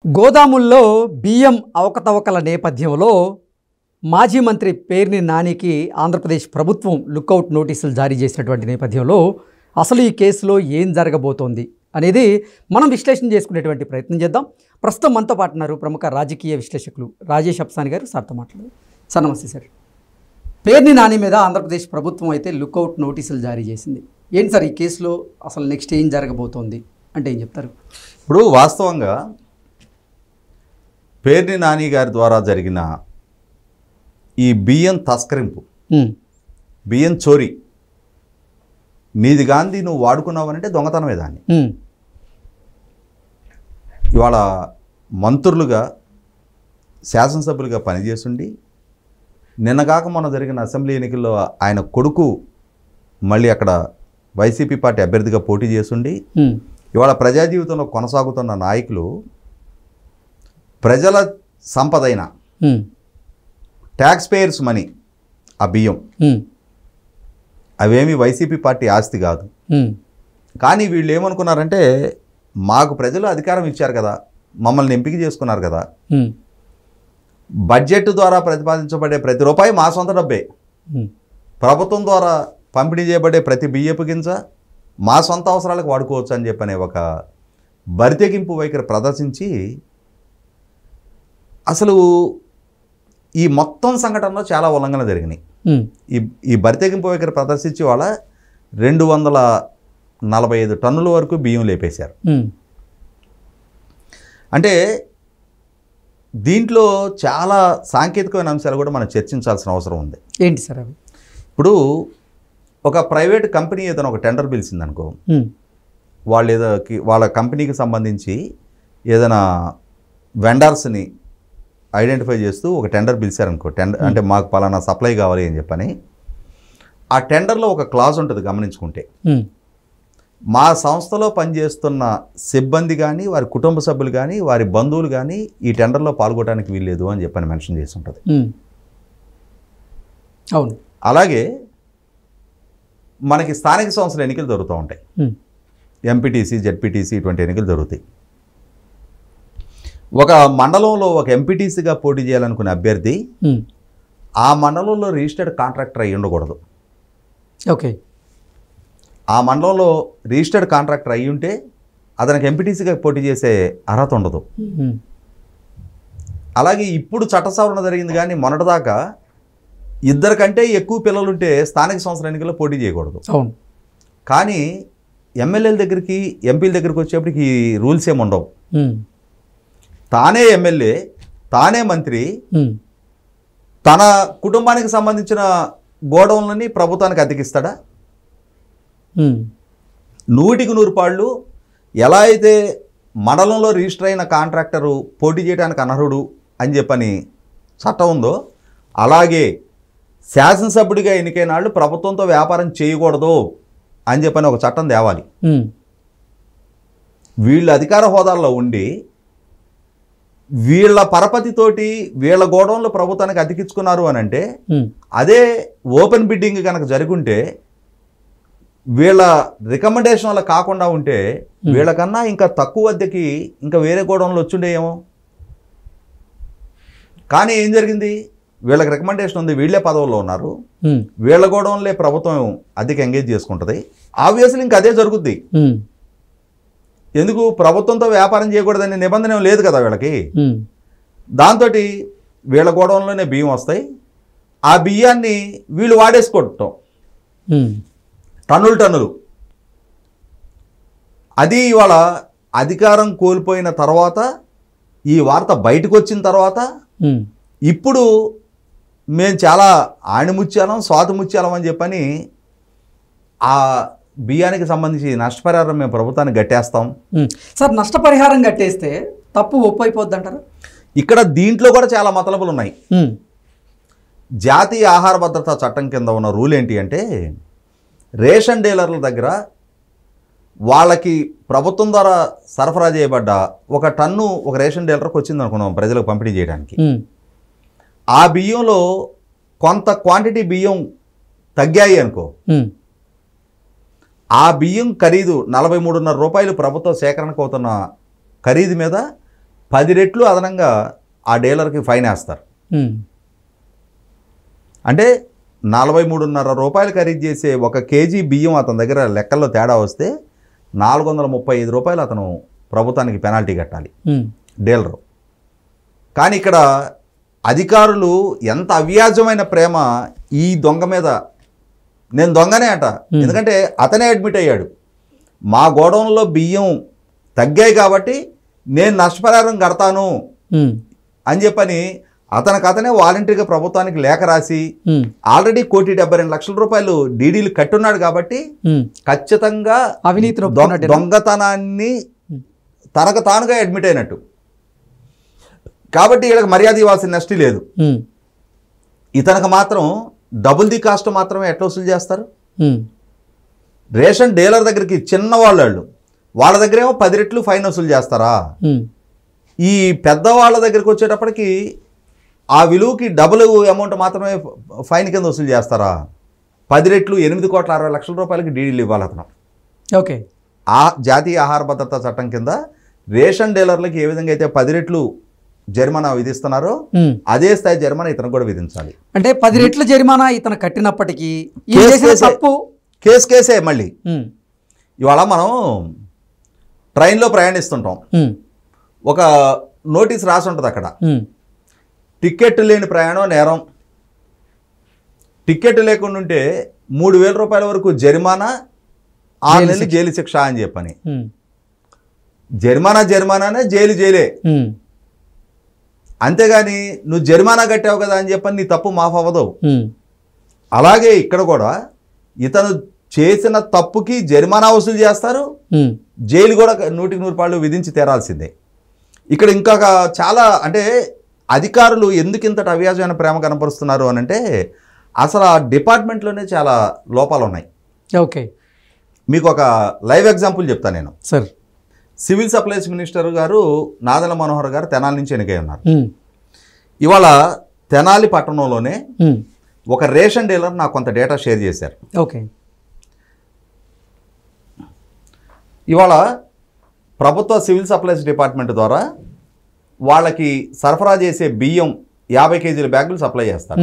గోదాముల్లో బియ్యం అవకతవకల నేపథ్యంలో మాజీ మంత్రి పేర్ని నానికి ఆంధ్రప్రదేశ్ ప్రభుత్వం లుకౌట్ నోటీసులు జారీ చేసినటువంటి నేపథ్యంలో అసలు ఈ కేసులో ఏం జరగబోతోంది అనేది మనం విశ్లేషణ చేసుకునేటువంటి ప్రయత్నం చేద్దాం. ప్రస్తుతం మనతో పాటు ఉన్నారు ప్రముఖ రాజకీయ విశ్లేషకులు రాజేష్ అప్సాని గారు. సార్తో మాట్లాడారు. సార్ నమస్తే సార్. పేర్ని నాని మీద ఆంధ్రప్రదేశ్ ప్రభుత్వం అయితే లుకౌట్ నోటీసులు జారీ చేసింది. ఏంటి సార్ ఈ కేసులో అసలు నెక్స్ట్ ఏం జరగబోతోంది అంటే ఏం చెప్తారు? ఇప్పుడు వాస్తవంగా పేర్ని నాని గారి ద్వారా జరిగిన ఈ బియ్యం తస్కరింపు, బియ్యం చోరీ, నీది గాంధీ నువ్వు వాడుకున్నావనంటే దొంగతనమే దాన్ని. ఇవాళ మంత్రులుగా శాసనసభ్యులుగా పనిచేస్తుండి నిన్నగాక మొన్న జరిగిన అసెంబ్లీ ఎన్నికల్లో ఆయన కొడుకు మళ్ళీ అక్కడ వైసీపీ పార్టీ అభ్యర్థిగా పోటీ చేస్తుండి ఇవాళ ప్రజా జీవితంలో కొనసాగుతున్న నాయకులు ప్రజల సంపదైన ట్యాక్స్ పేయర్స్ మనీ, ఆ బియ్యం అవేమి వైసీపీ పార్టీ ఆస్తి కాదు. కానీ వీళ్ళు ఏమనుకున్నారంటే మాకు ప్రజలు అధికారం ఇచ్చారు కదా, మమ్మల్ని ఎంపిక చేసుకున్నారు కదా, బడ్జెట్ ద్వారా ప్రతిపాదించబడే ప్రతి రూపాయి మా సొంత డబ్బే, ప్రభుత్వం ద్వారా పంపిణీ చేయబడే ప్రతి బియ్యపు గింజ మా సొంత అవసరాలకు వాడుకోవచ్చు అని చెప్పనే ఒక బరితెగింపు వైఖరి ప్రదర్శించి అసలు ఈ మొత్తం సంఘటనలో చాలా ఉల్లంఘన జరిగినాయి. ఈ బరితెగింపు వైఖరి ప్రదర్శించి వాళ్ళ 245 టన్నుల వరకు బియ్యం లేపేశారు. అంటే దీంట్లో చాలా సాంకేతికమైన అంశాలు కూడా మనం చర్చించాల్సిన అవసరం ఉంది. ఏంటి సార్ అవి? ఇప్పుడు ఒక ప్రైవేట్ కంపెనీ ఏదైనా ఒక టెండర్ పిలిచిందనుకో, వాళ్ళు వాళ్ళ కంపెనీకి సంబంధించి ఏదైనా వెండర్స్ని ఐడెంటిఫై చేస్తూ ఒక టెండర్ పిలిచారనుకో, టెండర్ అంటే మాకు పలానా సప్లై కావాలి అని చెప్పని, ఆ టెండర్లో ఒక క్లాజ్ ఉంటుంది గమనించుకుంటే, మా సంస్థలో పనిచేస్తున్న సిబ్బంది కానీ వారి కుటుంబ సభ్యులు కానీ వారి బంధువులు కానీ ఈ టెండర్లో పాల్గొనడానికి వీల్లేదు అని చెప్పని మెన్షన్ చేసి ఉంటుంది. అవును. అలాగే మనకి స్థానిక సంస్థల ఎన్నికలు జరుగుతూ ఉంటాయి, ఎంపీటీసీ, జెడ్పీటీసీ ఇటువంటి ఎన్నికలు జరుగుతాయి. ఒక మండలంలో ఒక ఎంపీటీసీగా పోటీ చేయాలనుకునే అభ్యర్థి ఆ మండలంలో రిజిస్టర్డ్ కాంట్రాక్టర్ అయ్యి ఉండకూడదు. ఓకే. ఆ మండలంలో రిజిస్టర్డ్ కాంట్రాక్టర్ అయ్యి ఉంటే అతనికి ఎంపీటీసీగా పోటీ చేసే అర్హత ఉండదు. అలాగే ఇప్పుడు చట్ట సవరణ జరిగింది, కానీ మొన్నటిదాకా 2 కంటే ఎక్కువ పిల్లలుంటే స్థానిక సంస్థల ఎన్నికల్లో పోటీ చేయకూడదు. అవును. కానీ ఎమ్మెల్యేల దగ్గరికి, ఎంపీల దగ్గరికి వచ్చేప్పటికి ఈ రూల్స్ ఏమి ఉండవు. తానే ఎమ్మెల్యే, తానే మంత్రి, తన కుటుంబానికి సంబంధించిన గోడౌన్లని ప్రభుత్వానికి అద్దెకిస్తాడా? 100కి 100 పాళ్ళు ఎలా అయితే మండలంలో రిజిస్టర్ అయిన కాంట్రాక్టరు పోటీ చేయడానికి అనర్హుడు అని చెప్పని చట్టం ఉందో, అలాగే శాసనసభ్యుడిగా ఎన్నికైన వాళ్ళు ప్రభుత్వంతో వ్యాపారం చేయకూడదు అని చెప్పని ఒక చట్టం తేవాలి. వీళ్ళు అధికార హోదాల్లో ఉండి వీళ్ళ పరపతితోటి వీళ్ళ గోడౌన్లు ప్రభుత్వానికి అతికించుకున్నారు అని అంటే, అదే ఓపెన్ బిడ్డింగ్ కనుక జరుగుంటే, వీళ్ళ రికమెండేషన్ వల్ల కాకుండా ఉంటే వీళ్ళకన్నా ఇంకా తక్కువ అద్దెకి ఇంకా వేరే గోడౌన్లు వచ్చిండేమో. కానీ ఏం జరిగింది? వీళ్ళకి రికమెండేషన్ ఉంది, వీళ్ళే పదవుల్లో ఉన్నారు, వీళ్ళ గోడౌన్లే ప్రభుత్వం అద్దెకి ఎంగేజ్ చేసుకుంటుంది. ఆబ్వియస్లీ ఇంకా అదే జరుగుద్ది. ఎందుకు? ప్రభుత్వంతో వ్యాపారం చేయకూడదనే నిబంధన లేదు కదా వీళ్ళకి. దాంతో వీళ్ళ గోడౌన్లోనే బియ్యం వస్తాయి, ఆ బియ్యాన్ని వీళ్ళు వాడేసుకోవటం టన్నులు. అది ఇవాళ అధికారం కోల్పోయిన తర్వాత, ఈ వార్త బయటకు వచ్చిన తర్వాత, ఇప్పుడు మేము చాలా ఆణిముత్యాలం, స్వాతిముత్యాలం అని చెప్పని ఆ బియ్యానికి సంబంధించి నష్టపరిహారం మేము ప్రభుత్వానికి కట్టేస్తాం. సార్, నష్టపరిహారం కట్టేస్తే తప్పు ఒప్పు అయిపోద్ది అంటారు? ఇక్కడ దీంట్లో కూడా చాలా మతలబులు ఉన్నాయి. జాతీయ ఆహార భద్రతా చట్టం కింద ఉన్న రూల్ ఏంటి అంటే, రేషన్ డీలర్ల దగ్గర వాళ్ళకి ప్రభుత్వం ద్వారా సరఫరా చేయబడ్డ ఒక టన్ను ఒక రేషన్ డీలర్కి వచ్చింది అనుకున్నాం ప్రజలకు పంపిణీ చేయడానికి. ఆ బియ్యంలో కొంత క్వాంటిటీ బియ్యం తగ్గాయి అనుకో, ఆ బియ్యం ఖరీదు 43.5 రూపాయలు ప్రభుత్వ సేకరణకు అవుతున్న ఖరీదు మీద 10 రెట్లు అదనంగా ఆ డీలర్కి ఫైన్ వేస్తారు. అంటే 43.5 రూపాయలు ఖరీదు చేసే 1 కేజీ బియ్యం అతని దగ్గర లెక్కల్లో తేడా వస్తే 435 రూపాయలు అతను ప్రభుత్వానికి పెనాల్టీ కట్టాలి డీలరు. కానీ ఇక్కడ అధికారులు ఎంత అవ్యాజమైన ప్రేమ ఈ దొంగ మీద. నేను దొంగనే అట, ఎందుకంటే అతనే అడ్మిట్ అయ్యాడు. మా గోడౌన్లో బియ్యం తగ్గాయి కాబట్టి నేను నష్టపరిహారం కడతాను అని చెప్పని అతనే వాలంటరీగా ప్రభుత్వానికి లేఖ రాసి ఆల్రెడీ 1,72,00,000 రూపాయలు డీడీలు కట్టున్నాడు కాబట్టి ఖచ్చితంగా అవినీతి దొంగతనాన్ని తనకు తానుగా అడ్మిట్ అయినట్టు. కాబట్టి వీళ్ళకి మర్యాద ఇవ్వాల్సిన నష్టి లేదు. ఇతనికి మాత్రం డబుల్ ది కాస్ట్ మాత్రమే ఎట్లా వసూలు చేస్తారు? రేషన్ డీలర్ దగ్గరికి చిన్న వాళ్ళ దగ్గరేమో 10 రెట్లు ఫైన్ వసూలు చేస్తారా? ఈ పెద్దవాళ్ళ దగ్గరికి వచ్చేటప్పటికి ఆ విలువకి డబుల్ అమౌంట్ మాత్రమే ఫైన్ కింద వసూలు చేస్తారా? 10 రెట్లు 8,60,00,000 రూపాయలకి డీడీలు ఇవ్వాలి అతను. ఓకే. ఆ జాతీయ ఆహార భద్రతా చట్టం కింద రేషన్ డీలర్లకి ఏ విధంగా అయితే 10 రెట్లు జరిమానా విధిస్తున్నారో అదే స్థాయి జరిమానా ఇతను కూడా విధించాలి. అంటే 10 రెట్ల జరిమానా ఇతను కట్టినప్పటికీ కేసే. మళ్ళీ ఇవాళ మనం ట్రైన్లో ప్రయాణిస్తుంటాం, ఒక నోటీస్ రాసి ఉంటుంది అక్కడ, టికెట్ లేని ప్రయాణం నేరం, టికెట్ లేకుండా ఉంటే 3,000 రూపాయల వరకు జరిమానా, 6 నెలలు జైలు శిక్ష అని చెప్పని. జరిమానానే, జైలే. అంతేగాని నువ్వు జరిమానా కట్టావు కదా అని చెప్పని నీ తప్పు మాఫ్ అవ్వదు. అలాగే ఇక్కడ కూడా ఇతను చేసిన తప్పుకి జరిమానా వసూలు చేస్తారు, జైలు కూడా 100% విధించి తీరాల్సిందే. ఇక్కడ ఇంకా చాలా అంటే అధికారులు ఎందుకు ఇంతటి అవ్యాజమైన ప్రేమ కనపరుస్తున్నారు అని అంటే అసలు ఆ డిపార్ట్మెంట్లోనే చాలా లోపాలు ఉన్నాయి. ఓకే, మీకు ఒక లైవ్ ఎగ్జాంపుల్ చెప్తాను నేను. సార్, సివిల్ సప్లైస్ మినిస్టర్ గారు నాదెళ్ల మనోహర్ గారు తెనాలి నుంచి ఎన్నికై ఉన్నారు. ఇవాళ తెనాలి పట్టణంలోనే ఒక రేషన్ డీలర్ నాకు కొంత డేటా షేర్ చేశారు. ఓకే. ఇవాళ ప్రభుత్వ సివిల్ సప్లైస్ డిపార్ట్మెంట్ ద్వారా వాళ్ళకి సరఫరా చేసే బియ్యం 50 కేజీల బ్యాగులు సప్లై చేస్తారు.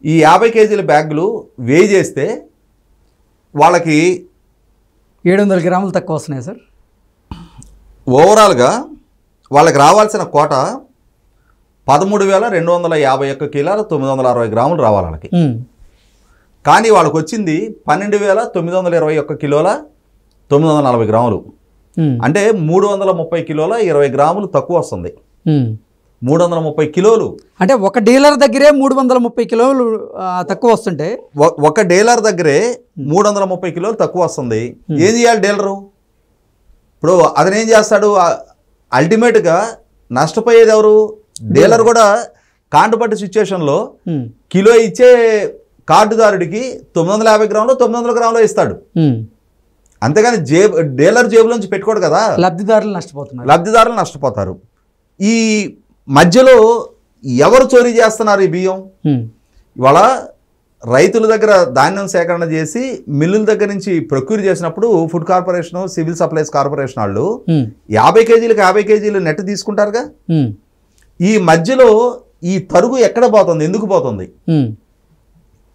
ఈ 50 కేజీల బ్యాగులు వేయి చేస్తే వాళ్ళకి 700 గ్రాములు తక్కువ వస్తున్నాయి సార్. ఓవరాల్గా వాళ్ళకి రావాల్సిన కోట 13,251 కిలోల 960 గ్రాములు రావాలి వాళ్ళకి. కానీ వాళ్ళకి వచ్చింది 12,921 కిలోల 940 గ్రాములు. అంటే 330 కిలోల 20 గ్రాములు తక్కువ వస్తుంది. 330 కిలోలు అంటే ఒక డీలర్ దగ్గరే 330 కిలోలు తక్కువ వస్తుంటే ఒక డీలర్ దగ్గరే 330 కిలోలు తక్కువ వస్తుంది. ఏం చేయాలి డీలరు? ఇప్పుడు అతనేం చేస్తాడు? అల్టిమేట్గా నష్టపోయేది ఎవరు? డీలర్ కూడా కాంటుపట్టి సిచ్యువేషన్లో కిలో ఇచ్చే కార్డుదారుడికి 950 గ్రాములు 900 గ్రాములు ఇస్తాడు. అంతేగాని డీలర్ జేబులోంచి పెట్టుకోడు కదా. లబ్ధిదారులు నష్టపోతారు. ఈ మధ్యలో ఎవరు చోరీ చేస్తున్నారు ఈ బియ్యం? ఇవాళ రైతుల దగ్గర ధాన్యం సేకరణ చేసి మిల్లుల దగ్గర నుంచి ప్రొక్యూర్ చేసినప్పుడు food corporation, civil supplies corporation వాళ్ళు 50 కేజీలకు 50 కేజీలు నెట్ తీసుకుంటారుగా. ఈ మధ్యలో ఈ తరుగు ఎక్కడ పోతుంది? ఎందుకు పోతుంది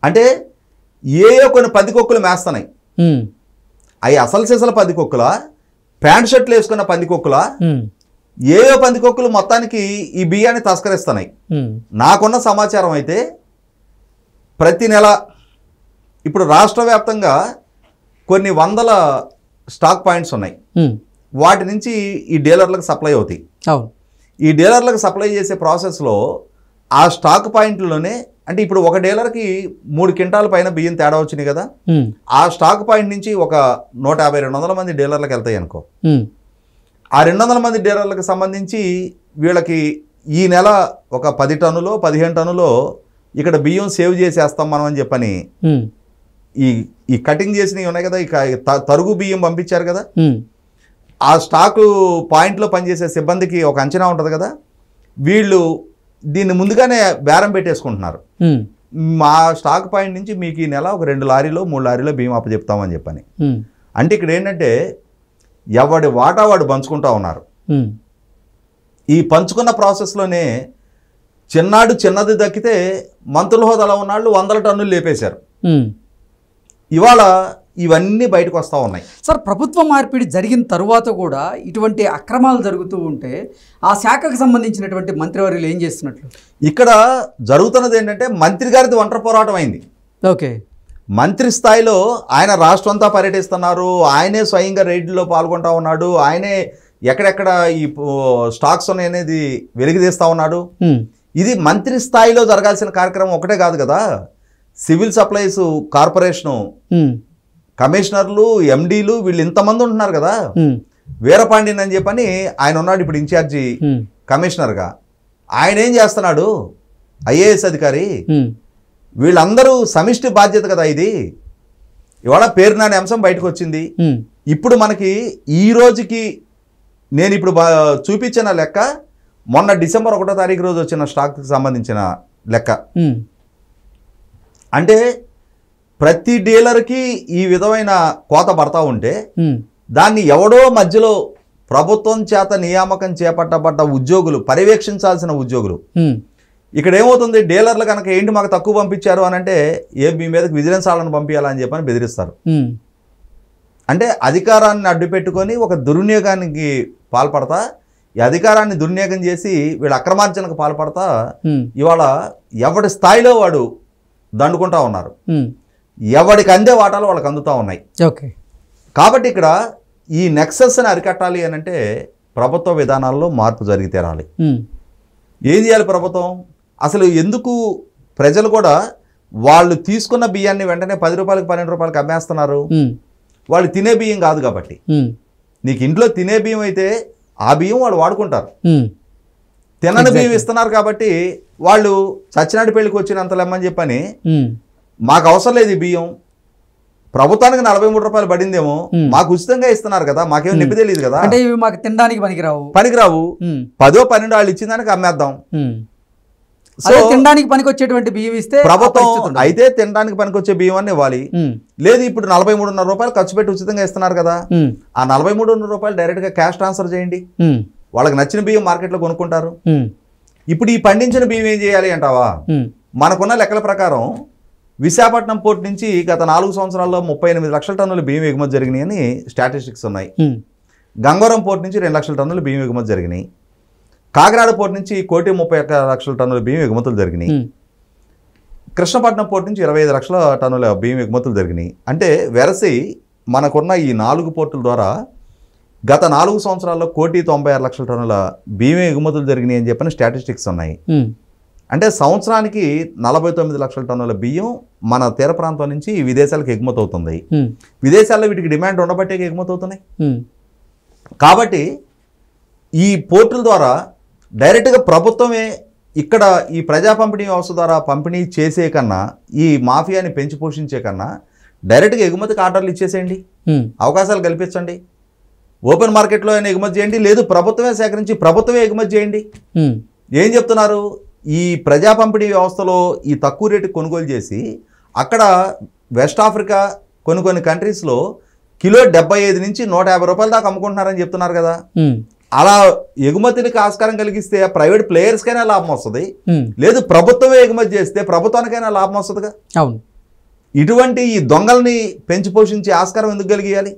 అంటే ఏయో కొన్ని పందికొక్కులు మేస్తున్నాయి. అవి అసలు సిసల పందికొక్కులా, ప్యాంట్ షర్ట్లు వేసుకున్న పందికొక్కులా, ఏయో పందికొక్కులు మొత్తానికి ఈ బియ్యాన్ని తస్కరిస్తున్నాయి. నాకున్న సమాచారం అయితే ప్రతి నెల ఇప్పుడు రాష్ట్ర వ్యాప్తంగా కొన్ని వందల స్టాక్ పాయింట్స్ ఉన్నాయి. వాటి నుంచి ఈ డీలర్లకు సప్లై అవుతాయి. ఈ డీలర్లకు సప్లై చేసే ప్రాసెస్లో ఆ స్టాక్ పాయింట్లోనే అంటే ఇప్పుడు ఒక డీలర్కి 3 క్వింటాల పైన బియ్యం తేడా వచ్చినాయి కదా. ఆ స్టాక్ పాయింట్ నుంచి ఒక 150-200 మంది డీలర్లకు వెళ్తాయి అనుకో. ఆ 200 మంది డీలర్లకు సంబంధించి వీళ్ళకి ఈ నెల ఒక 10 టన్నులో 15 టన్నులో ఇక్కడ బియ్యం సేవ్ చేసేస్తాం మనం అని చెప్పని ఈ కటింగ్ చేసినవి ఉన్నాయి కదా, ఈ తరుగు బియ్యం పంపించారు కదా. ఆ స్టాకు పాయింట్లో పనిచేసే సిబ్బందికి ఒక అంచనా ఉంటుంది కదా. వీళ్ళు దీన్ని ముందుగానే బేరం పెట్టేసుకుంటున్నారు. మా స్టాక్ పాయింట్ నుంచి మీకు ఈ నెల ఒక 2 లారీలో 3 లారీలో బియ్యం అప్పచెప్తామని చెప్పని. అంటే ఇక్కడ ఏంటంటే ఎవడి వాటా వాడు పంచుకుంటా ఉన్నారు. ఈ పంచుకున్న ప్రాసెస్లోనే చిన్నాడు చిన్నది దక్కితే మంత్రుల హోదాలో ఉన్నాళ్ళు 100 టన్నులు లేపేశారు. ఇవాళ ఇవన్నీ బయటకు వస్తూ ఉన్నాయి. సార్, ప్రభుత్వ మార్పిడి జరిగిన తరువాత కూడా ఇటువంటి అక్రమాలు జరుగుతూ ఉంటే ఆ శాఖకు సంబంధించినటువంటి మంత్రివర్యులు ఏం చేస్తున్నట్లు? ఇక్కడ జరుగుతున్నది ఏంటంటే మంత్రి గారిది ఒంటరి పోరాటం అయింది. ఓకే, మంత్రి స్థాయిలో ఆయన రాష్ట్రం అంతా పర్యటిస్తున్నారు, ఆయనే స్వయంగా రైడ్లో పాల్గొంటా ఉన్నాడు, ఆయనే ఎక్కడెక్కడ ఈ స్టాక్స్ అనేది వెలికితీస్తూ ఉన్నాడు. ఇది మంత్రి స్థాయిలో జరగాల్సిన కార్యక్రమం ఒకటే కాదు కదా. సివిల్ సప్లైస్ కార్పొరేషను కమిషనర్లు, ఎండీలు వీళ్ళు ఇంతమంది ఉంటున్నారు కదా. వీరపాండియన్ అని చెప్పని ఆయన ఉన్నాడు ఇప్పుడు ఇన్ఛార్జి కమిషనర్గా. ఆయన ఏం చేస్తున్నాడు, ఐఏఎస్ అధికారి. వీళ్ళందరూ సమిష్టి బాధ్యత కదా ఇది. ఇవాళ పేరు నాని అంశం బయటకు వచ్చింది. ఇప్పుడు మనకి ఈ రోజుకి నేను ఇప్పుడు చూపించిన లెక్క మొన్న డిసెంబర్ 1వ తారీఖు రోజు వచ్చిన స్టాక్కి సంబంధించిన లెక్క. అంటే ప్రతి డీలర్కి ఈ విధమైన కోత పడతా ఉంటే దాన్ని ఎవడో మధ్యలో ప్రభుత్వం చేత నియామకం చేపట్టబడ్డ ఉద్యోగులు, పర్యవేక్షించాల్సిన ఉద్యోగులు, ఇక్కడ ఏమవుతుంది, డీలర్లు కనుక ఏంటి మాకు తక్కువ పంపించారు అని అంటే మీ మీదకి విజిలెన్స్ వాళ్ళని పంపించాలని చెప్పని బెదిరిస్తారు. అంటే అధికారాన్ని అడ్డు పెట్టుకొని ఒక దుర్వినియోగానికి పాల్పడతా, ఈ అధికారాన్ని దుర్వినియోగం చేసి వీళ్ళ అక్రమార్జనకు పాల్పడతా ఇవాళ ఎవడి స్థాయిలో వాడు దండుకుంటా ఉన్నారు. ఎవడికి అందే వాటాలు వాళ్ళకి అందుతూ ఉన్నాయి. ఓకే, కాబట్టి ఇక్కడ ఈ నెక్సస్ని అరికట్టాలి అని అంటే ప్రభుత్వ విధానాల్లో మార్పు జరిగి తీరాలి. ఏం చేయాలి ప్రభుత్వం? అసలు ఎందుకు ప్రజలు కూడా వాళ్ళు తీసుకున్న బియ్యాన్ని వెంటనే 10 రూపాయలకు 12 రూపాయలకు అమ్మేస్తున్నారు? వాళ్ళు తినే బియ్యం కాదు కాబట్టి. నీకు ఇంట్లో తినే బియ్యం అయితే ఆ బియ్యం వాళ్ళు వాడుకుంటారు. తినని బియ్యం ఇస్తున్నారు కాబట్టి వాళ్ళు సత్యనాటి పెళ్లికి వచ్చినంత లెమ్మని చెప్పని మాకు అవసరం లేదు ఈ బియ్యం, ప్రభుత్వానికి 43 రూపాయలు పడిందేమో, మాకు ఉచితంగా ఇస్తున్నారు కదా, మాకేమో నిప్పి తెలియదు కదా, అంటే ఇవి మాకు తినడానికి పనికిరావు 10 12 వాళ్ళు ఇచ్చిన దానికి అమ్మేద్దాం. సో తినడానికి పనికొచ్చేటువంటి బియ్యం ఇస్తే ప్రభుత్వం అయితే తినడానికి పనికొచ్చే బియ్యం అని ఇవ్వాలి. లేదు ఇప్పుడు 43.5 రూపాయలు ఖర్చు పెట్టి ఉచితంగా ఇస్తున్నారు కదా, ఆ 43.5 రూపాయలు డైరెక్ట్ గా క్యాష్ ట్రాన్స్ఫర్ చేయండి, వాళ్ళకి నచ్చిన బియ్యం మార్కెట్లో కొనుక్కుంటారు. ఇప్పుడు ఈ పండించిన బియ్యం ఏం చేయాలి అంటావా? మనకున్న లెక్కల ప్రకారం విశాఖపట్నం పోర్ట్ నుంచి గత 4 సంవత్సరాల్లో 38 లక్షల టన్నుల బియ్యం ఎగుమతి జరిగినాయి అని స్టాటిస్టిక్స్ ఉన్నాయి. గంగవరం పోర్ట్ నుంచి 2 లక్షల టన్నుల బియ్యం ఎగుమతి జరిగినాయి. కాకినాడ పోర్ట్ నుంచి 1,31 లక్షల టన్నుల బియ్యం ఎగుమతులు జరిగినాయి. కృష్ణపట్నం పోర్ట్ నుంచి 25 లక్షల టన్నుల బియ్యం ఎగుమతులు జరిగినాయి. అంటే వెరసి మనకున్న ఈ 4 పోర్టుల ద్వారా గత 4 సంవత్సరాల్లో 1,96 లక్షల టన్నుల బియ్యం ఎగుమతులు జరిగినాయి అని చెప్పిన స్టాటిస్టిక్స్ ఉన్నాయి. అంటే సంవత్సరానికి 49 లక్షల టన్నుల బియ్యం మన తీర ప్రాంతం నుంచి విదేశాలకు ఎగుమతి అవుతుంది. విదేశాల్లో వీటికి డిమాండ్ ఉండబట్టే ఎగుమతి అవుతున్నాయి. కాబట్టి ఈ పోర్టుల ద్వారా డైరెక్ట్గా ప్రభుత్వమే ఇక్కడ ఈ ప్రజా పంపిణీ వ్యవస్థ ద్వారా పంపిణీ చేసే కన్నా, ఈ మాఫియాని పెంచి పోషించే కన్నా డైరెక్ట్గా ఎగుమతికి ఆర్డర్లు ఇచ్చేసేయండి, అవకాశాలు కల్పించండి. ఓపెన్ మార్కెట్లో అయినా ఎగుమతి చేయండి, లేదు ప్రభుత్వమే సేకరించి ప్రభుత్వమే ఎగుమతి చేయండి. ఏం చెప్తున్నారు? ఈ ప్రజా పంపిణీ వ్యవస్థలో ఈ తక్కువ రేటుకి కొనుగోలు చేసి అక్కడ వెస్ట్ ఆఫ్రికా కొన్ని కంట్రీస్లో కిలో 75 నుంచి 150 రూపాయల దాకా అమ్ముకుంటున్నారని చెప్తున్నారు కదా. అలా ఎగుమతికి ఆస్కారం కలిగిస్తే ప్రైవేట్ ప్లేయర్స్కైనా లాభం వస్తుంది, లేదు ప్రభుత్వమే ఎగుమతి చేస్తే ప్రభుత్వానికైనా లాభం వస్తుందిగా. అవును, ఇటువంటి ఈ దొంగల్ని పెంచి పోషించే ఆస్కారం ఎందుకు కలిగియాలి?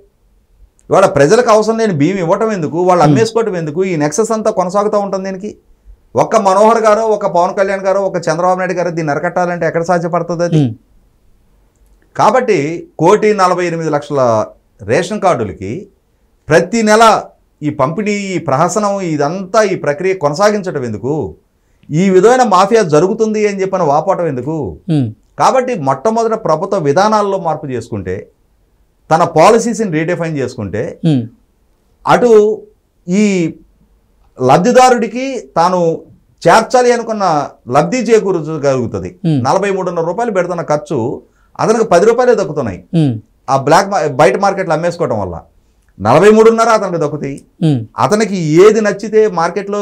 ఇవాళ ప్రజలకు అవసరం లేని బియ్యం ఇవ్వటం ఎందుకు, వాళ్ళు అమ్మేసుకోవటం ఎందుకు? ఈ నెక్సెస్ అంతా కొనసాగుతూ ఉంటుంది దీనికి. ఒక్క మనోహర్ గారో, ఒక పవన్ కళ్యాణ్ గారో, ఒక చంద్రబాబు నాయుడు గారో దీన్ని అరకట్టాలంటే ఎక్కడ సాధ్యపడుతుంది అది? కాబట్టి 1,48 లక్షల రేషన్ కార్డులకి ప్రతి నెల ఈ పంపిణీ, ఈ ప్రహసనం, ఇదంతా ఈ ప్రక్రియ కొనసాగించడం ఎందుకు? ఈ విధమైన మాఫియా జరుగుతుంది అని చెప్పని వాపోవటం ఎందుకు? కాబట్టి మొట్టమొదట ప్రభుత్వ విధానాల్లో మార్పు చేసుకుంటే, తన పాలసీస్ని రీడిఫైన్ చేసుకుంటే, అటు ఈ లబ్ధిదారుడికి తాను చేర్చాలి అనుకున్న లబ్ధి చేకూరగలుగుతుంది. 43.5 రూపాయలు పెడుతున్న ఖర్చు అతనికి 10 రూపాయలే దక్కుతున్నాయి. ఆ బయట మార్కెట్లో అమ్మేసుకోవడం వల్ల 43.5 అతనికి దక్కుతాయి. అతనికి ఏది నచ్చితే మార్కెట్లో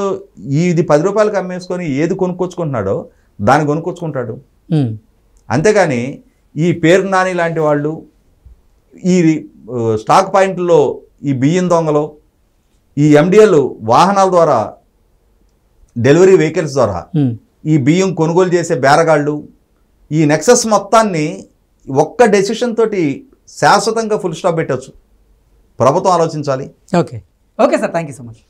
ఇది 10 రూపాయలకి అమ్మేసుకొని ఏది కొనుక్కొచ్చుకుంటున్నాడో దాన్ని కొనుక్కొచ్చుకుంటాడు. అంతేగాని ఈ పేరు నాని లాంటి వాళ్ళు, ఈ స్టాక్ పాయింట్లో ఈ బియ్యం దొంగలు, ఈ ఎండిఎల్ వాహనాల ద్వారా డెలివరీ వెహికల్స్ ద్వారా ఈ బియ్యం కొనుగోలు చేసే బేరగాళ్ళు, ఈ నెక్సస్ మొత్తాన్ని ఒక్క డెసిషన్ తోటి శాశ్వతంగా ఫుల్ స్టాప్ పెట్టవచ్చు. ప్రభుత్వం ఆలోచించాలి. Okay sir, thank you so much.